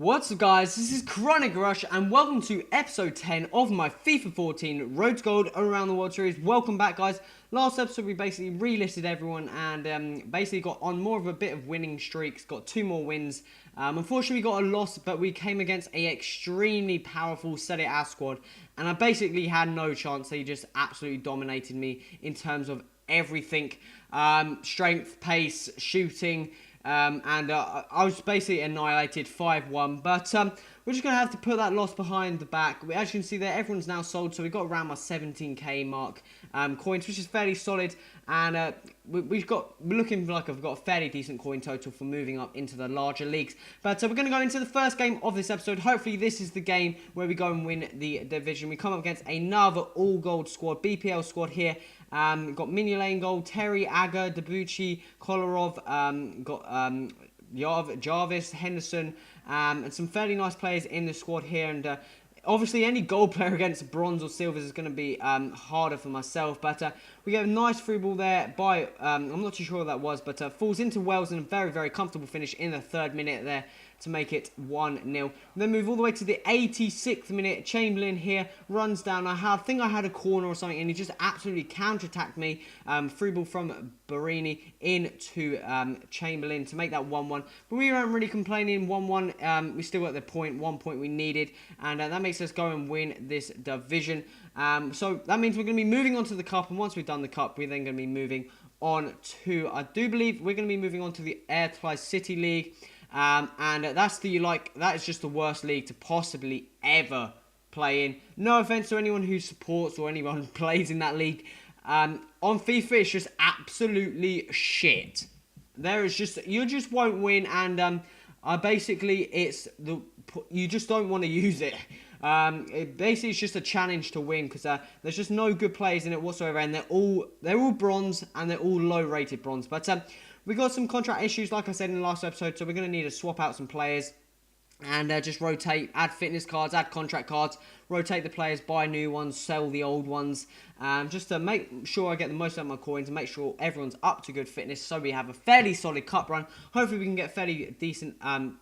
What's up guys, this is Chronic Rush and welcome to episode 10 of my FIFA 14 Road to Gold Around the World series. Welcome back guys. Last episode we basically relisted everyone and basically got on more of a bit of winning streaks, got 2 more wins. Unfortunately we got a loss, but we came against a extremely powerful Serie A squad and I basically had no chance. They just absolutely dominated me in terms of everything, strength, pace, shooting. I was basically annihilated 5-1, but we're just going to have to put that loss behind the back. As you can see there, everyone's now sold, so we got around my 17k mark coins, which is fairly solid, and we're looking like I've got a fairly decent coin total for moving up into the larger leagues. But we're going to go into the first game of this episode. Hopefully this is the game where we go and win the division. We come up against another all-gold squad, BPL squad here. Got Mignolet in goal, Terry, Aga, Debuchy, Kolarov, Jarvis, Henderson, and some fairly nice players in the squad here. And obviously, any gold player against bronze or silvers is going to be harder for myself. But we get a nice free ball there by, I'm not too sure what that was, but falls into Wells and a very, very comfortable finish in the 3rd minute there to make it 1-0. Then move all the way to the 86th minute. Chamberlain here runs down. I think I had a corner or something, and he just absolutely counter-attacked me. Free ball from Barini into Chamberlain to make that 1-1. But we weren't really complaining. 1-1. We still got the 1 point we needed, and that makes us go and win this division. So that means we're going to be moving on to the cup, and once we've done the cup, we're then going to be moving on to, I do believe we're going to be moving on to the RTG City League. And that is just the worst league to possibly ever play in. No offense to anyone who supports or anyone who plays in that league. On FIFA, it's just absolutely shit. You just won't win, and basically you just don't want to use it. Basically it's just a challenge to win because there's just no good players in it whatsoever, and they're all bronze and they're all low rated bronze. But we got some contract issues, like I said in the last episode, so we're going to need to swap out some players and just rotate, add fitness cards, add contract cards, rotate the players, buy new ones, sell the old ones, just to make sure I get the most out of my coins and make sure everyone's up to good fitness so we have a fairly solid cup run. Hopefully we can get fairly decent, quite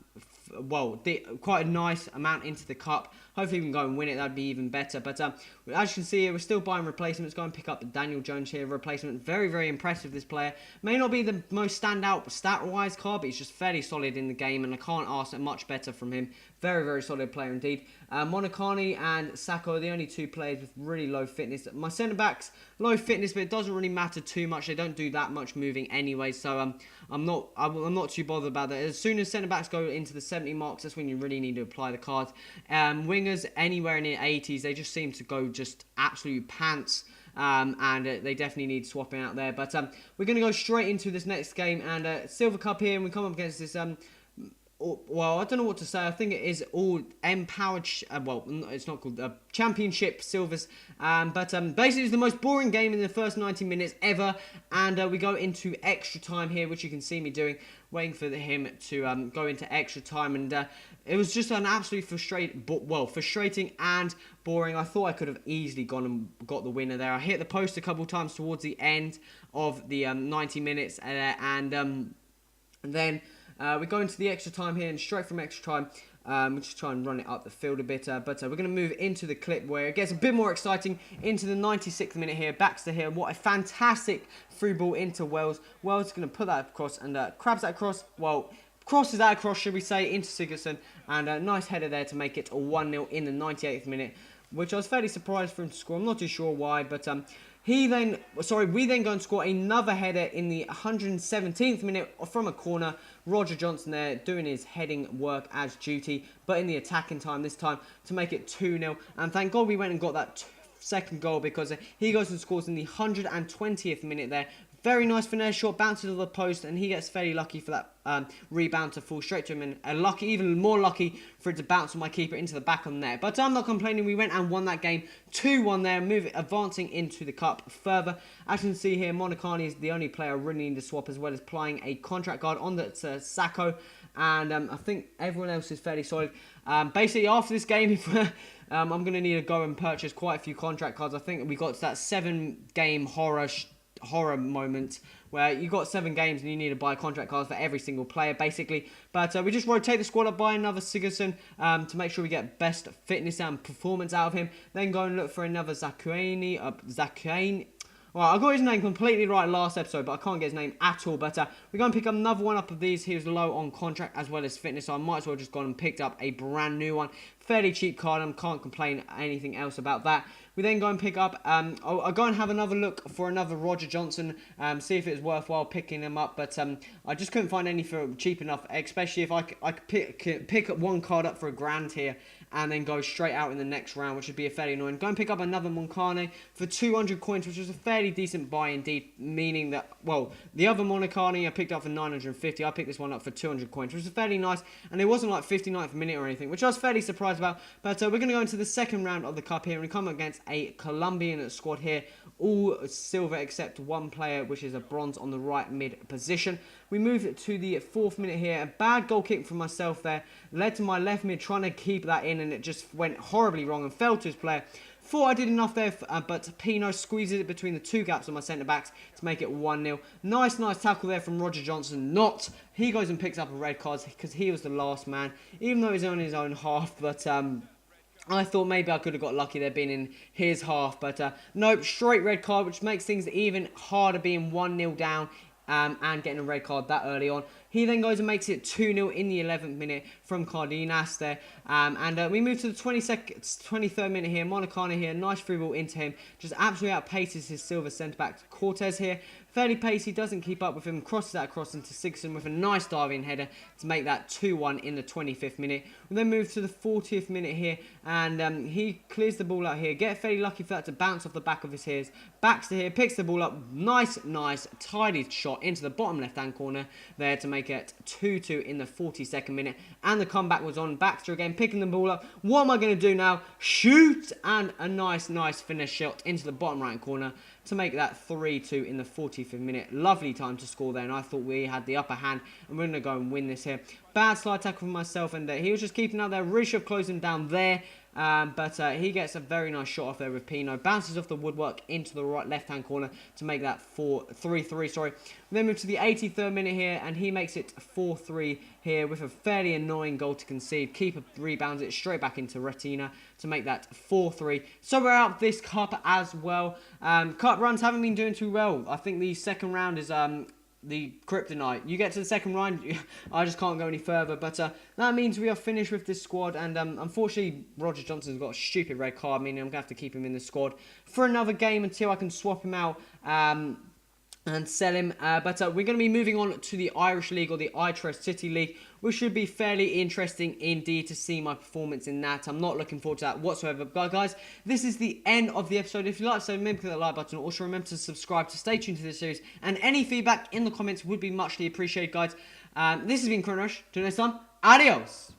a nice amount into the cup. Hopefully we can go and win it. That'd be even better. But as you can see here, we're still buying replacements. Go and pick up Daniel Jones here, replacement. Very, very impressive, this player. May not be the most standout stat-wise card, but he's just fairly solid in the game, and I can't ask much better from him. Very, very solid player indeed. Monacani and Sacco are the only 2 players with really low fitness. My centre-backs, low fitness, but it doesn't really matter too much. They don't do that much moving anyway, so I'm not too bothered about that. As soon as centre-backs go into the 70 marks, that's when you really need to apply the cards. Wingers anywhere in the 80s, they just seem to go just absolute pants. And they definitely need swapping out there. But we're going to go straight into this next game. And Silver Cup here, and we come up against this... well, I don't know what to say. I think it is all empowered... well, it's not called Championship Silvers. But basically, it's the most boring game in the first 90 minutes ever. And we go into extra time here, which you can see me doing. Waiting for him to go into extra time. And it was just an absolutely frustrating and boring. I thought I could have easily gone and got the winner there. I hit the post a couple of times towards the end of the 90 minutes. And then... we go into the extra time here, and straight from extra time, we'll just try and run it up the field a bit. But we're going to move into the clip where it gets a bit more exciting into the 96th minute here. Baxter here. What a fantastic free ball into Wells. Wells is going to put that across and crabs that across. Well, crosses that across, should we say, into Sigurdsson. And a nice header there to make it a 1-0 in the 98th minute, which I was fairly surprised for him to score. I'm not too sure why, but... we then go and score another header in the 117th minute from a corner. Roger Johnson there doing his heading work as duty, but in the attacking time this time to make it 2-0. And thank God we went and got that second goal, because he goes and scores in the 120th minute there. Very nice finesse shot, bounces to the post, and he gets fairly lucky for that rebound to fall straight to him, and even more lucky for it to bounce on my keeper into the back of the net. But I'm not complaining. We went and won that game 2-1 there, advancing into the cup further. As you can see here, Monacani is the only player I really need to swap, as well as applying a contract card on that Sacco, and I think everyone else is fairly solid. Basically, after this game, I'm going to need to go and purchase quite a few contract cards. I think we got to that 7-game horror horror moment where you got 7 games and you need to buy contract cards for every single player, basically. But we just rotate the squad up by another Sigurdsson to make sure we get best fitness and performance out of him. Then go and look for another Zakuani. Well, I got his name completely right last episode, but I can't get his name at all. But we're going to pick up another one up of these. He was low on contract as well as fitness, so I might as well just gone and picked up a brand new one. Fairly cheap card, and can't complain anything else about that. We then go and pick up, I'll go and have another look for another Roger Johnson, see if it was worthwhile picking him up, but I just couldn't find any for cheap enough, especially if I could pick up one card up for £1,000 here, and then go straight out in the next round, which would be fairly annoying. Go and pick up another Moncane for 200 coins, which was a fairly decent buy indeed, meaning that, well, the other Moncane I picked up for 950, I picked this one up for 200 coins, which was fairly nice, and it wasn't like 59th minute or anything, which I was fairly surprised about. But we're going to go into the second round of the cup here, and we come against a Colombian squad here, all silver except one player, which is a bronze on the right mid position. We move to the 4th minute here. A bad goal kick from myself there led to my left mid trying to keep that in, and it just went horribly wrong and fell to his player. Thought I did enough there, but Pino squeezes it between the 2 gaps on my centre-backs to make it 1-0. Nice tackle there from Roger Johnson. He goes and picks up a red card because he was the last man, even though he's on his own half, but I thought maybe I could have got lucky there being in his half, but nope, straight red card, which makes things even harder being 1-0 down and getting a red card that early on. He then goes and makes it 2-0 in the 11th minute from Cardenas there. And we move to the 23rd minute here. Moncane here, nice free ball into him. Just absolutely outpaces his silver centre-back Cortez here. Fairly pacey, doesn't keep up with him. Crosses that across into Sigurdsson with a nice diving header to make that 2-1 in the 25th minute. We then move to the 40th minute here. And he clears the ball out here. Get fairly lucky for that to bounce off the back of his ears. Baxter here picks the ball up. Nice, tidy shot into the bottom left-hand corner there to make it 2-2 in the 42nd minute. And the comeback was on. Baxter again picking the ball up. What am I going to do now? Shoot! And a nice finish shot into the bottom right corner to make that 3-2 in the 45th minute. Lovely time to score there, and I thought we had the upper hand, and we're going to go and win this here. Bad slide tackle from myself, and he was just keeping out there. Really should have closed him down there. But he gets a very nice shot off there with Pino. Bounces off the woodwork into the right left-hand corner to make that 3-3. Sorry. We then move to the 83rd minute here, and he makes it 4-3 here with a fairly annoying goal to concede. Keeper rebounds it straight back into Retina to make that 4-3. So we're out this cup as well. Cup runs haven't been doing too well. I think the second round is the kryptonite. You get to the second round, I just can't go any further, but that means we are finished with this squad, and unfortunately Roger Johnson's got a stupid red card, meaning I'm going to have to keep him in the squad for another game until I can swap him out and sell him, but we're going to be moving on to the Irish League, or the iTrust City League, which should be fairly interesting indeed to see my performance in that. I'm not looking forward to that whatsoever. But guys, this is the end of the episode. If you like, so remember to click that like button. Also remember to subscribe to stay tuned to this series, and any feedback in the comments would be muchly appreciated, guys. This has been Chronosh. Till next time, adios.